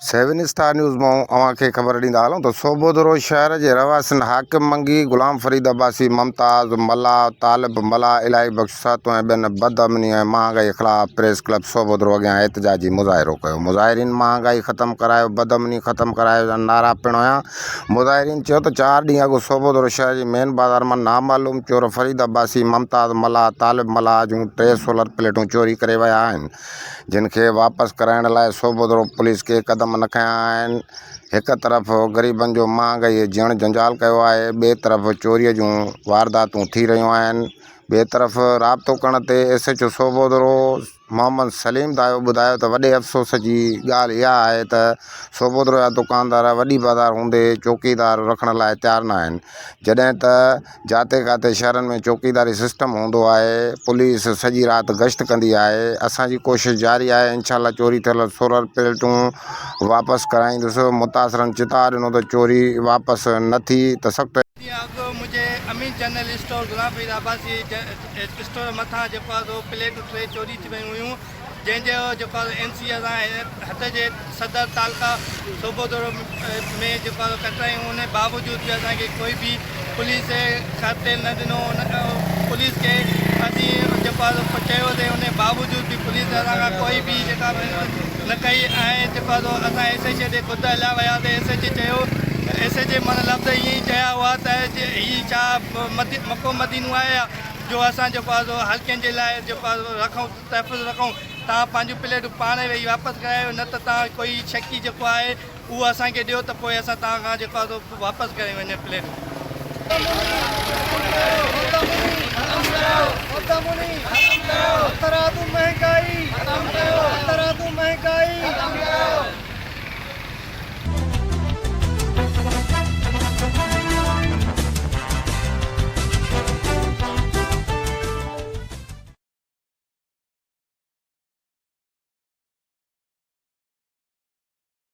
7 star news में अवां खे ख़बर ॾींदा हलूं त सोबोदरो शहर जे रवासिन हाकिम मंगी गुलाम फरीद अब्बासी मुमताज़ मल्ला तालिब मल्ला इलाही बख्श सातो ऐं ॿियनि बदअमनी ऐं महांगाई ख़िलाफ़ प्रेस क्लब सोबोदरो अॻियां एहतजाजी मुज़ाहिरो कयो। मुज़ाहिरीन महांगाई ख़त्म करायो, बदअमनी ख़त्म करायो जा नारा पिणु हुया। मुज़ाहिरीन चयो त 4 ॾींहं अॻु सोबोदरो शहर जी मेन बाज़ार मां नामालूम चोर फरीद अब्बासी मुमताज़ मल्ला तालिब मल्ला जूं 3 सोलर प्लेटूं चोरी करे विया आहिनि, जिन खे वापसि कराइण लाइ सोबोदरो पुलिस के क़दम न खयां आहिनि। हिक तरफ़ ग़रीबनि जो महांगाई जण जंजाल कयो आहे, ॿिए तरफ़ चोरीअ जूं वारदातूं थी रहियूं आहिनि। ॿिए तरफ़ राब्तो करण ते SHO सोबोदरो मोहम्मद सलीम दायो ॿुधायो त वॾे अफ़सोस जी ॻाल्हि इहा आहे त सोबोदरो जा दुकानदार वॾी बाज़ार हूंदे चौकीदार रखण लाइ तयारु न आहिनि, जॾहिं त जाते काथे शहरनि में चौकीदारी सिस्टम हूंदो आहे। पुलिस सॼी राति गश्त कंदी आहे। असांजी कोशिशि जारी आहे, इंशाअल्लाह चोरी थियल सोलर प्लेटूं वापसि कराईंदुसि। मुतासिरनि चिता ॾिनो त चोरी वापसि न थी त सख़्तु मुझे अमीन general store Ghulam Farid Abbasi store मथां जेको आहे प्लेटूं 3 चोरी थी वियूं हुयूं, जंहिंजो जेको आहे NC सां हथ जे सदर तालका सोबोदरो में जेको आहे कटायूं। उन बावजूद बि असांखे कोई बि पुलिस खाते न ॾिनो। पुलिस खे असीं जेको आहे चयोसीं, उन बावजूद बि पुलिस असांखां कोई बि जेका न कई। ऐं जेको आहे असां SHO ते ख़ुदि हलिया वियासीं। SHO चयो, SHO माना लफ़्ज़ ईअं ई चया हुआ त हीअ छा मको मदीनो आहे जो असां जेको आहे हल्कनि जे लाइ जेको आहे रखूं, तहफ़ुज़ रखूं। तव्हां पंहिंजूं प्लेटूं पाण वेही वापसि करायो, न त तव्हां कोई शकी जेको आहे उहो असांखे ॾियो त पोइ असां तव्हां खां जेको आहे वापसि करे वञे प्लेटूं।